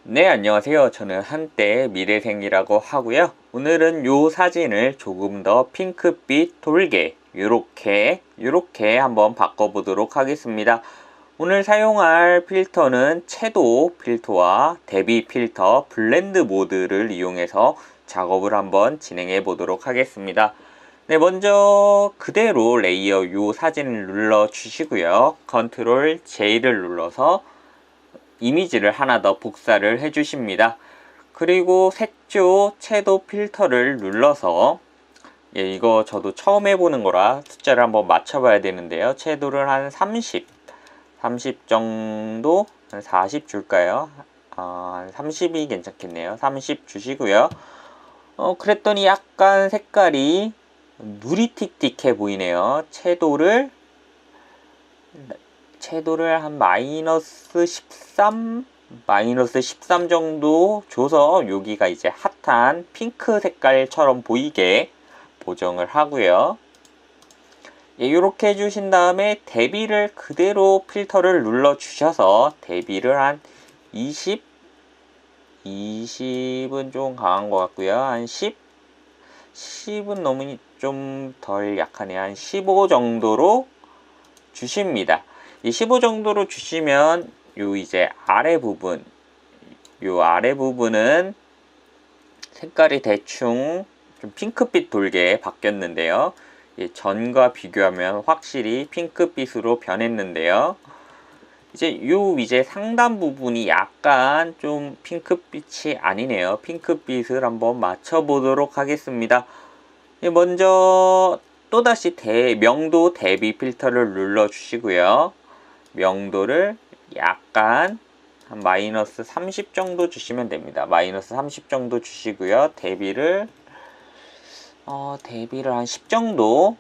네, 안녕하세요. 저는 한때 미래생이라고 하고요. 오늘은 요 사진을 조금 더 핑크빛 돌게 요렇게 한번 바꿔보도록 하겠습니다. 오늘 사용할 필터는 채도 필터와 대비 필터 블렌드 모드를 이용해서 작업을 한번 진행해 보도록 하겠습니다. 네, 먼저 그대로 레이어 요 사진을 눌러 주시고요. 컨트롤 J를 눌러서 이미지를 하나 더 복사를 해 주십니다. 그리고 색조 채도 필터를 눌러서 이거 저도 처음 해보는 거라 숫자를 한번 맞춰봐야 되는데요. 채도를 한 30 정도, 한 40 줄까요? 한 30이 괜찮겠네요. 30 주시고요. 그랬더니 약간 색깔이 누리틱틱해 보이네요. 채도를 한 마이너스 13 정도 줘서 여기가 이제 핫한 핑크 색깔처럼 보이게 보정을 하고요. 이렇게 해주신 다음에 대비를 그대로 필터를 눌러 주셔서 대비를 한 20은 좀 강한 것 같고요. 한 10은 너무 좀 덜 약하네요. 한 15 정도로 주십니다. 이 15 정도로 주시면 이제 요 아래 부분은 색깔이 대충 좀 핑크빛 돌게 바뀌었는데요. 전과 비교하면 확실히 핑크빛으로 변했는데요. 이제 상단 부분이 약간 좀 핑크빛이 아니네요. 핑크빛을 한번 맞춰보도록 하겠습니다. 먼저 또다시 명도 대비 필터를 눌러 주시고요. 명도를 약간 한 마이너스 30 정도 주시면 됩니다. 마이너스 30 정도 주시고요. 대비를 한 10 정도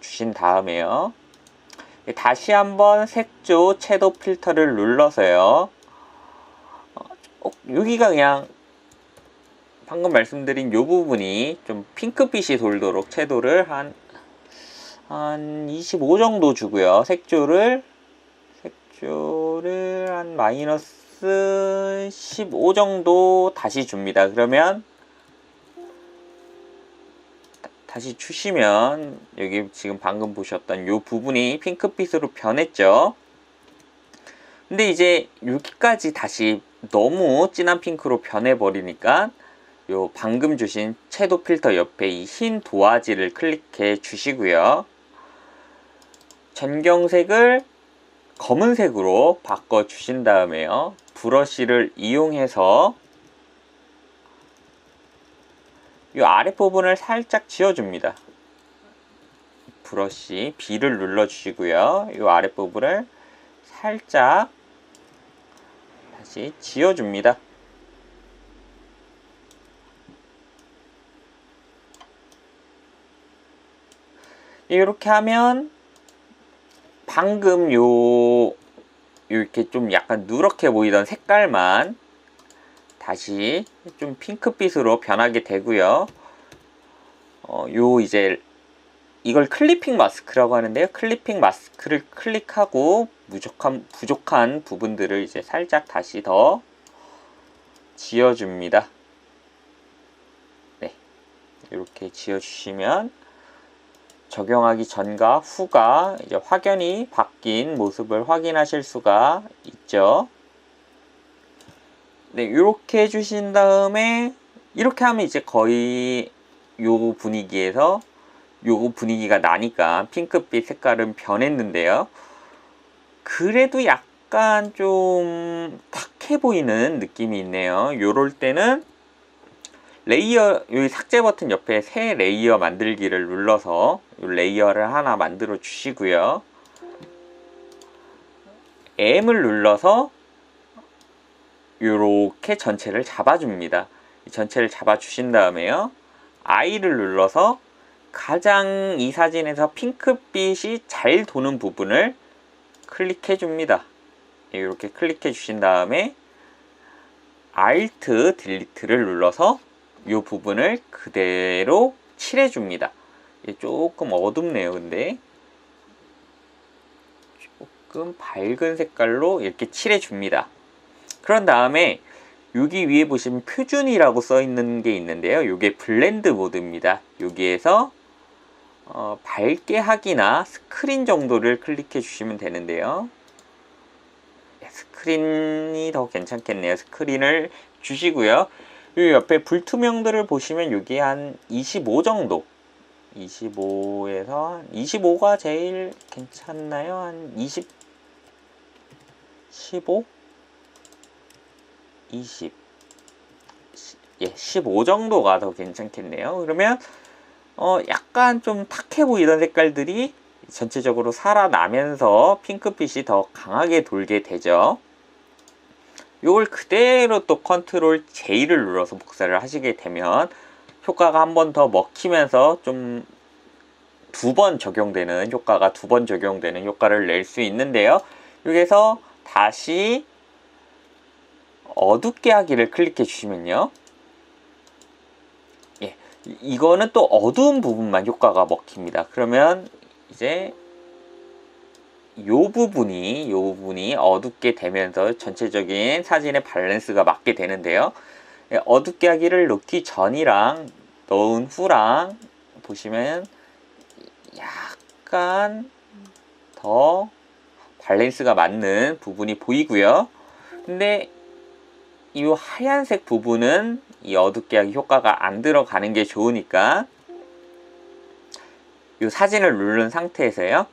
주신 다음에요. 다시 한번 색조 채도 필터를 눌러서요. 여기가 그냥 방금 말씀드린 요 부분이 좀 핑크빛이 돌도록 채도를 한 25 정도 주고요. 색조를 한 마이너스 15 정도 다시 줍니다. 그러면 다시 주시면 여기 지금 방금 보셨던 요 부분이 핑크빛으로 변했죠. 근데 이제 여기까지 다시 너무 진한 핑크로 변해버리니까 요 방금 주신 채도 필터 옆에 이 흰 도화지를 클릭해 주시고요. 전경색을 검은색으로 바꿔 주신 다음에요. 브러쉬를 이용해서 이 아랫부분을 살짝 지워줍니다. 브러쉬 B를 눌러 주시고요. 이 아랫부분을 살짝 다시 지워줍니다. 이렇게 하면 방금 이렇게 좀 약간 누렇게 보이던 색깔만 다시 좀 핑크빛으로 변하게 되고요. 이제 이걸 클리핑 마스크라고 하는데요. 클리핑 마스크를 클릭하고 부족한 부분들을 이제 살짝 다시 더 지워줍니다. 네, 이렇게 지워주시면 적용하기 전과 후가 이제 확연히 바뀐 모습을 확인하실 수가 있죠. 네, 이렇게 해주신 다음에 이렇게 하면 이제 거의 요 분위기에서 요 분위기가 나니까 핑크빛 색깔은 변했는데요. 그래도 약간 좀 탁해 보이는 느낌이 있네요. 요럴 때는 레이어, 여기 삭제 버튼 옆에 새 레이어 만들기를 눌러서 레이어를 하나 만들어 주시고요. M을 눌러서 이렇게 전체를 잡아줍니다. 전체를 잡아주신 다음에요. I를 눌러서 가장 이 사진에서 핑크빛이 잘 도는 부분을 클릭해 줍니다. 이렇게 클릭해 주신 다음에 Alt 딜리트를 눌러서 이 부분을 그대로 칠해 줍니다. 조금 어둡네요. 근데 조금 밝은 색깔로 이렇게 칠해 줍니다. 그런 다음에 여기 위에 보시면 표준이라고 써 있는 게 있는데요. 이게 블렌드 모드입니다. 여기에서 밝게 하기나 스크린 정도를 클릭해 주시면 되는데요. 스크린이 더 괜찮겠네요. 스크린을 주시고요. 이 옆에 불투명도를 보시면 여기 한 25 정도, 25에서 25가 제일 괜찮나요? 한 20, 15, 20, 15 정도가 더 괜찮겠네요. 그러면 약간 좀 탁해 보이던 색깔들이 전체적으로 살아나면서 핑크빛이 더 강하게 돌게 되죠. 이걸 그대로 또 컨트롤 J를 눌러서 복사를 하시게 되면 효과가 한 번 더 먹히면서 좀 두 번 적용되는 효과를 낼 수 있는데요. 여기서 다시 어둡게 하기를 클릭해 주시면요. 이거는 또 어두운 부분만 효과가 먹힙니다. 그러면 이제 요 부분이 어둡게 되면서 전체적인 사진의 밸런스가 맞게 되는데요. 어둡게 하기를 넣기 전이랑 넣은 후랑 보시면 약간 더 밸런스가 맞는 부분이 보이고요. 근데 이 하얀색 부분은 이 어둡게 하기 효과가 안 들어가는 게 좋으니까 이 사진을 누른 상태에서요.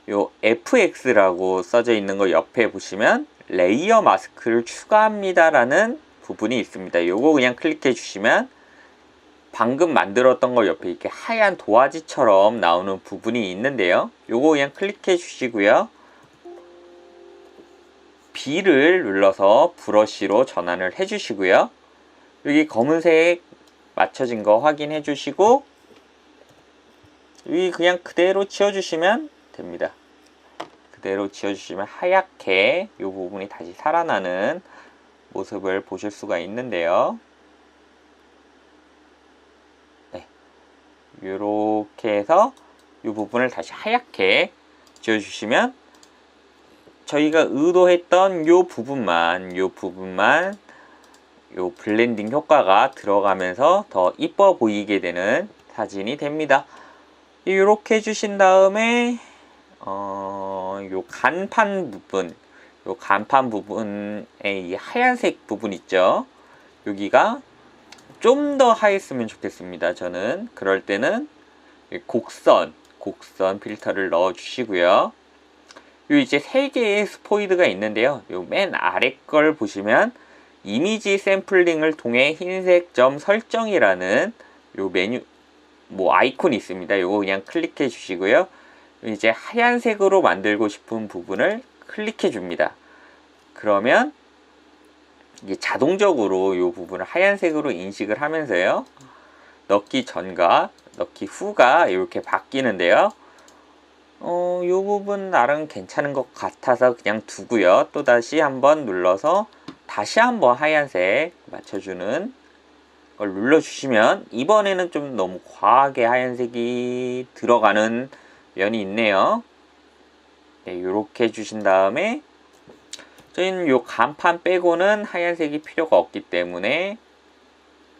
요 FX라고 써져 있는 거 옆에 보시면 레이어 마스크를 추가합니다 라는 부분이 있습니다. 요거 그냥 클릭해 주시면 방금 만들었던 거 옆에 이렇게 하얀 도화지처럼 나오는 부분이 있는데요. 요거 그냥 클릭해 주시고요. B를 눌러서 브러쉬로 전환을 해 주시고요. 여기 검은색 맞춰진 거 확인해 주시고 여기 그냥 그대로 지워주시면 됩니다. 그대로 지워주시면 하얗게 이 부분이 다시 살아나는 모습을 보실 수가 있는데요. 이렇게 해서 이 부분을 다시 하얗게 지워주시면 저희가 의도했던 이 부분만 요 블렌딩 효과가 들어가면서 더 이뻐 보이게 되는 사진이 됩니다. 이렇게 해주신 다음에 요 간판 부분에 이 하얀색 부분 있죠. 여기가 좀 더 하였으면 좋겠습니다. 저는 그럴 때는 곡선 필터를 넣어 주시고요. 요 이제 3개의 스포이드가 있는데요. 요 맨 아래 걸 보시면 이미지 샘플링을 통해 흰색 점 설정이라는 요 메뉴 아이콘이 있습니다. 요거 그냥 클릭해 주시고요. 이제 하얀색으로 만들고 싶은 부분을 클릭해 줍니다. 그러면 이게 자동적으로 이 부분을 하얀색으로 인식을 하면서요. 넣기 전과 넣기 후가 이렇게 바뀌는데요. 이 부분 나름 괜찮은 것 같아서 그냥 두고요. 또 다시 한번 눌러서 다시 한번 하얀색 맞춰주는 걸 눌러주시면 이번에는 좀 너무 과하게 하얀색이 들어가는 면이 있네요. 네, 이렇게 해주신 다음에 저희는 요 간판 빼고는 하얀색이 필요가 없기 때문에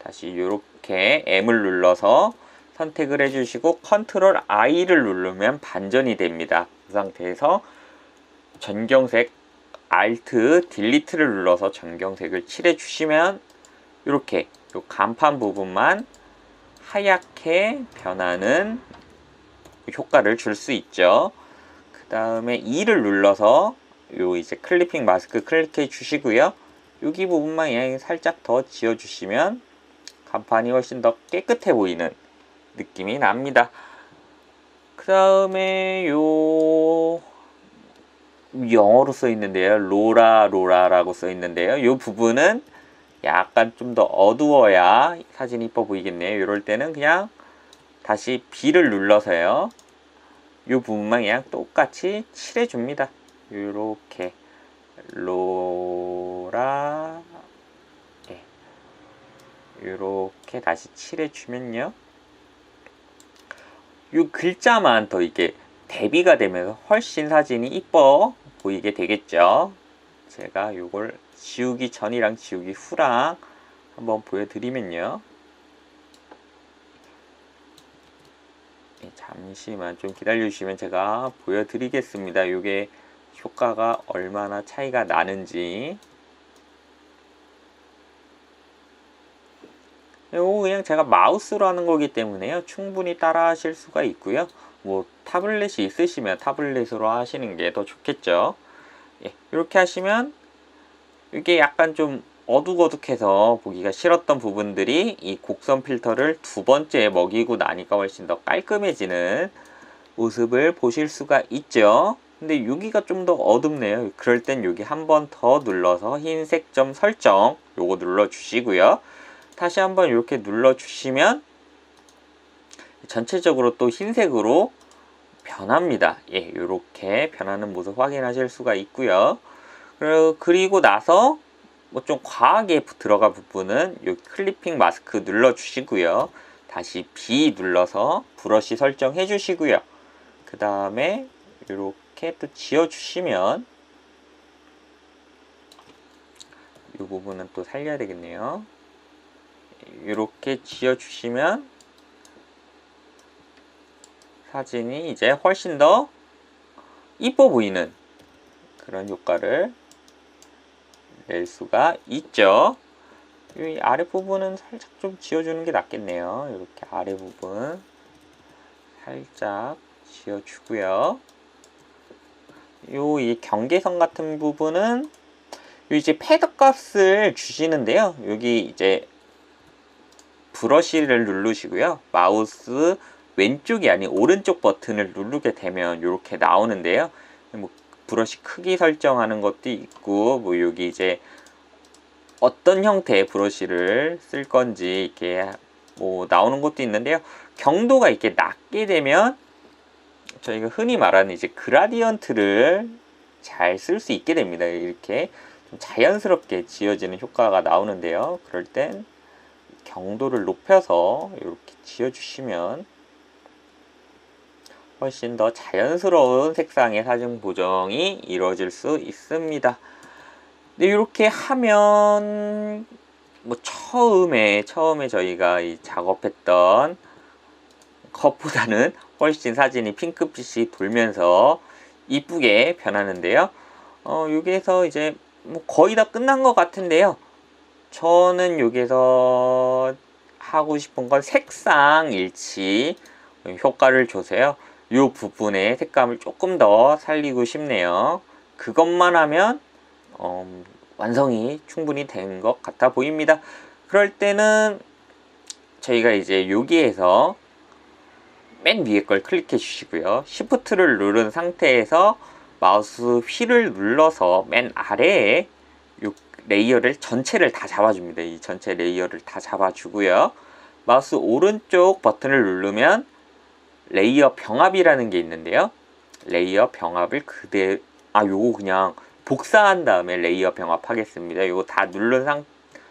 다시 이렇게 M을 눌러서 선택을 해주시고 컨트롤 I를 누르면 반전이 됩니다. 그 상태에서 전경색 Alt 딜리트를 눌러서 전경색을 칠해 주시면 이렇게 요 간판 부분만 하얗게 변하는 효과를 줄 수 있죠. 그 다음에 E를 눌러서 요 이제 클리핑 마스크 클릭해 주시고요. 여기 부분만 그냥 살짝 더 지워 주시면 간판이 훨씬 더 깨끗해 보이는 느낌이 납니다. 그 다음에 요 영어로 써 있는데요. 로라라고 써 있는데요. 요 부분은 약간 좀 더 어두워야 사진이 이뻐 보이겠네요. 이럴 때는 그냥 다시 B를 눌러서요. 요 부분만 그냥 똑같이 칠해 줍니다. 요렇게 로라 요렇게 다시 칠해 주면요. 요 글자만 더 이게 대비가 되면서 훨씬 사진이 이뻐 보이게 되겠죠. 제가 요걸 지우기 전이랑 지우기 후랑 한번 보여드리면요. 잠시만 좀 기다려주시면 제가 보여드리겠습니다. 이게 효과가 얼마나 차이가 나는지. 이거 그냥 제가 마우스로 하는 거기 때문에요. 충분히 따라 하실 수가 있고요. 뭐 타블렛이 있으시면 타블렛으로 하시는 게 더 좋겠죠. 예, 이렇게 하시면 이게 약간 좀 어둑어둑해서 보기가 싫었던 부분들이 이 곡선 필터를 두 번째 먹이고 나니까 훨씬 더 깔끔해지는 모습을 보실 수가 있죠. 근데 여기가 좀 더 어둡네요. 그럴 땐 여기 한 번 더 눌러서 흰색 점 설정 요거 눌러 주시고요. 다시 한번 이렇게 눌러 주시면 전체적으로 또 흰색으로 변합니다. 예, 이렇게 변하는 모습 확인하실 수가 있고요. 그리고 나서 뭐 좀 과하게 들어간 부분은 이 클리핑 마스크 눌러 주시고요. 다시 B 눌러서 브러쉬 설정해 주시고요. 그 다음에 이렇게 또 지워 주시면 이 부분은 또 살려야 되겠네요. 이렇게 지워 주시면 사진이 이제 훨씬 더 이뻐 보이는 그런 효과를 낼 수가 있죠. 이 아랫부분은 살짝 좀 지워주는 게 낫겠네요. 이렇게 아랫부분 살짝 지워주고요. 이 경계선 같은 부분은 요 이제 패드 값을 주시는데요. 여기 이제 브러쉬를 누르시고요. 마우스 왼쪽이 아닌 오른쪽 버튼을 누르게 되면 이렇게 나오는데요. 뭐 브러쉬 크기 설정하는 것도 있고, 뭐 여기 이제 어떤 형태의 브러쉬를 쓸 건지 이렇게 뭐 나오는 것도 있는데요. 경도가 이렇게 낮게 되면 저희가 흔히 말하는 이제 그라디언트를 잘 쓸 수 있게 됩니다. 이렇게 좀 자연스럽게 지어지는 효과가 나오는데요. 그럴 땐 경도를 높여서 이렇게 지어주시면 훨씬 더 자연스러운 색상의 사진 보정이 이루어질 수 있습니다. 근데 이렇게 하면 뭐 처음에 저희가 이 작업했던 컷보다는 훨씬 사진이 핑크빛이 돌면서 이쁘게 변하는데요. 여기에서 이제 뭐 거의 다 끝난 것 같은데요. 저는 여기서 하고 싶은 건 색상 일치 효과를 줘서요. 이 부분의 색감을 조금 더 살리고 싶네요. 그것만 하면 완성이 충분히 된 것 같아 보입니다. 그럴 때는 저희가 이제 여기에서 맨 위에 걸 클릭해 주시고요. Shift를 누른 상태에서 마우스 휠을 눌러서 맨 아래에 이 레이어를 전체를 다 잡아줍니다. 이 전체 레이어를 다 잡아주고요. 마우스 오른쪽 버튼을 누르면 레이어 병합이라는 게 있는데요. 레이어 병합을 요거 그냥 복사한 다음에 레이어 병합 하겠습니다. 요거 다 누른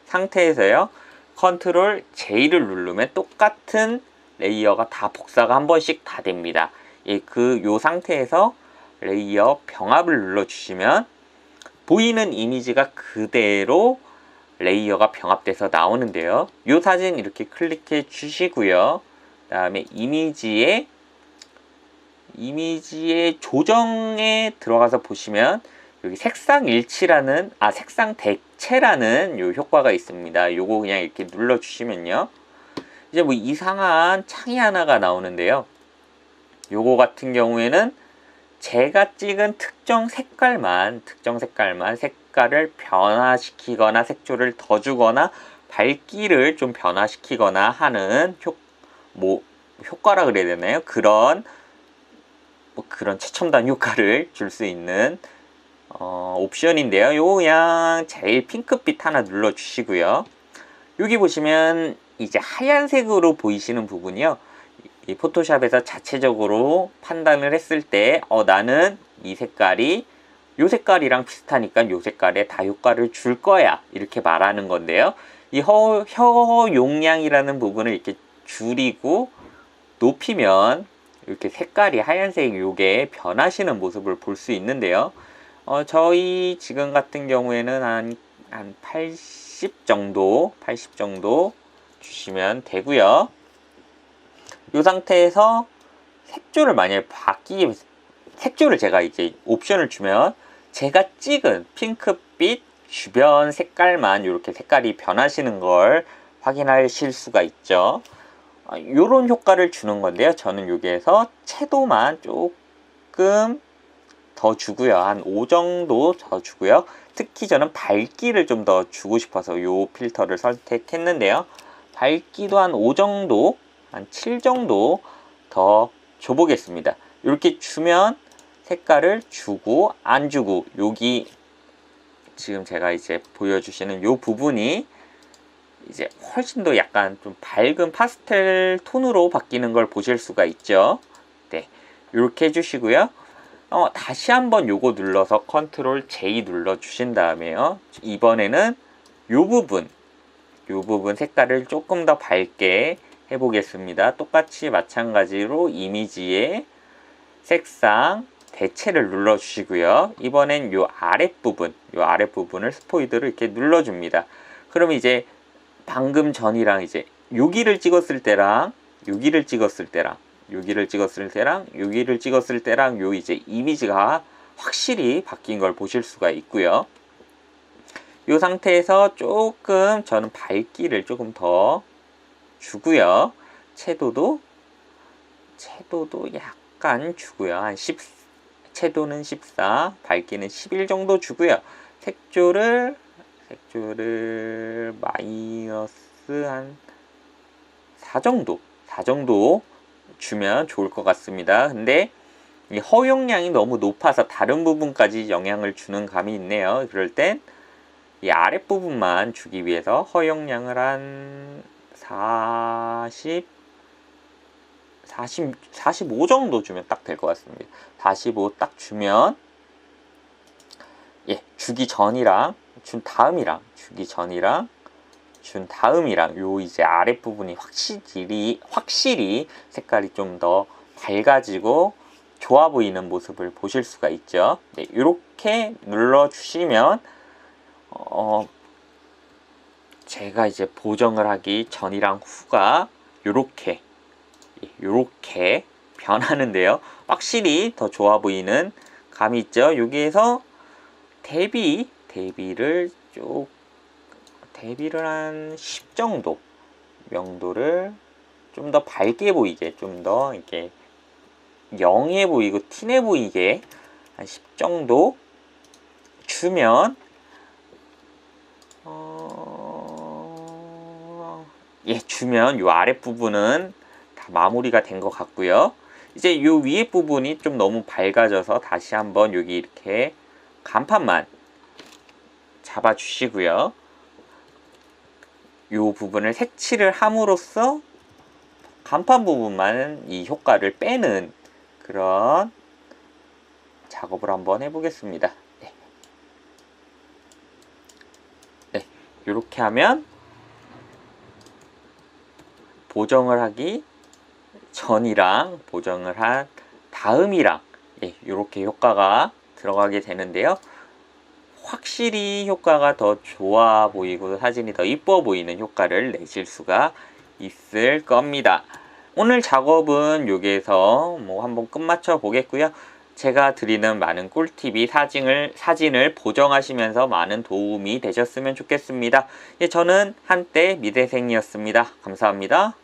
상태에서요. 컨트롤 J를 누르면 똑같은 레이어가 다 복사가 한 번씩 다 됩니다. 요 상태에서 레이어 병합을 눌러주시면 보이는 이미지가 그대로 레이어가 병합돼서 나오는데요. 요 사진 이렇게 클릭해 주시고요. 그 다음에 이미지의 조정에 들어가서 보시면 여기 색상 일치라는 색상 대체라는 요 효과가 있습니다. 요거 그냥 이렇게 눌러 주시면요. 이제 뭐 이상한 창이 하나가 나오는데요. 요거 같은 경우에는 제가 찍은 특정 색깔만 색깔을 변화시키거나 색조를 더 주거나 밝기를 좀 변화시키거나 하는 효과라 그래야 되나요? 그런 최첨단 효과를 줄 수 있는 옵션인데요. 요거 그냥 제일 핑크빛 하나 눌러 주시고요. 여기 보시면 이제 하얀색으로 보이시는 부분이요. 이 포토샵에서 자체적으로 판단을 했을 때 나는 이 색깔이 요 색깔이랑 비슷하니까 요 색깔에 다 효과를 줄 거야 이렇게 말하는 건데요. 이 허용량이라는 부분을 이렇게 줄이고 높이면 이렇게 색깔이 하얀색 요게 변하시는 모습을 볼 수 있는데요. 저희 지금 같은 경우에는 한 한 80 정도 주시면 되고요. 이 상태에서 색조를 만약에 색조를 제가 이제 옵션을 주면 제가 찍은 핑크빛 주변 색깔만 이렇게 색깔이 변하시는 걸 확인하실 수가 있죠. 이런 효과를 주는 건데요. 저는 여기에서 채도만 조금 더 주고요. 한 5 정도 더 주고요. 특히 저는 밝기를 좀 더 주고 싶어서 이 필터를 선택했는데요. 밝기도 한 5 정도, 한 7 정도 더 줘보겠습니다. 이렇게 주면 색깔을 주고 안 주고, 여기 지금 제가 이제 보여주시는 이 부분이 이제 훨씬 더 약간 좀 밝은 파스텔 톤으로 바뀌는 걸 보실 수가 있죠. 네, 이렇게 해주시고요. 다시 한번 요거 눌러서 컨트롤 J 눌러 주신 다음에요. 이번에는 요 부분 색깔을 조금 더 밝게 해보겠습니다. 똑같이 마찬가지로 이미지의 색상 대체를 눌러 주시고요. 이번엔 요 아랫부분을 스포이드를 이렇게 눌러 줍니다. 그럼 이제 방금 전이랑 이제 여기를 찍었을 때랑 여기를 찍었을 때랑 요 이제 이미지가 확실히 바뀐 걸 보실 수가 있고요. 이 상태에서 조금 저는 밝기를 조금 더 주고요. 채도도 약간 주고요. 한 10, 채도는 14, 밝기는 11 정도 주고요. 색조를 마이너스 한 4 정도 주면 좋을 것 같습니다. 근데 이 허용량이 너무 높아서 다른 부분까지 영향을 주는 감이 있네요. 그럴 땐 이 아랫부분만 주기 위해서 허용량을 한 45 정도 주면 딱 될 것 같습니다. 45 딱 주면, 예, 주기 전이랑 준 다음이랑 요 이제 아랫부분이 확실히 색깔이 좀 더 밝아지고 좋아 보이는 모습을 보실 수가 있죠. 네, 이렇게 눌러 주시면 제가 이제 보정을 하기 전이랑 후가 요렇게 변하는데요. 확실히 더 좋아 보이는 감이 있죠. 여기에서 대비를 한 10 정도 명도를 좀 더 밝게 보이게, 좀 더 이렇게 영해 보이고 티내 보이게 한 10 정도 주면 주면 요 아랫부분은 다 마무리가 된 것 같고요. 이제 요 위에 부분이 좀 너무 밝아져서 다시 한번 여기 이렇게 간판만 잡아 주시고요. 요 부분을 색칠을 함으로써 간판 부분만 이 효과를 빼는 그런 작업을 한번 해보겠습니다. 네, 이렇게 하면 보정을 하기 전이랑 보정을 한 다음이랑 이렇게 효과가 들어가게 되는데요. 확실히 효과가 더 좋아 보이고 사진이 더 이뻐 보이는 효과를 내실 수가 있을 겁니다. 오늘 작업은 여기에서 한번 끝마쳐 보겠고요. 제가 드리는 많은 꿀팁이 사진을 보정하시면서 많은 도움이 되셨으면 좋겠습니다. 저는 한때 미대생이었습니다. 감사합니다.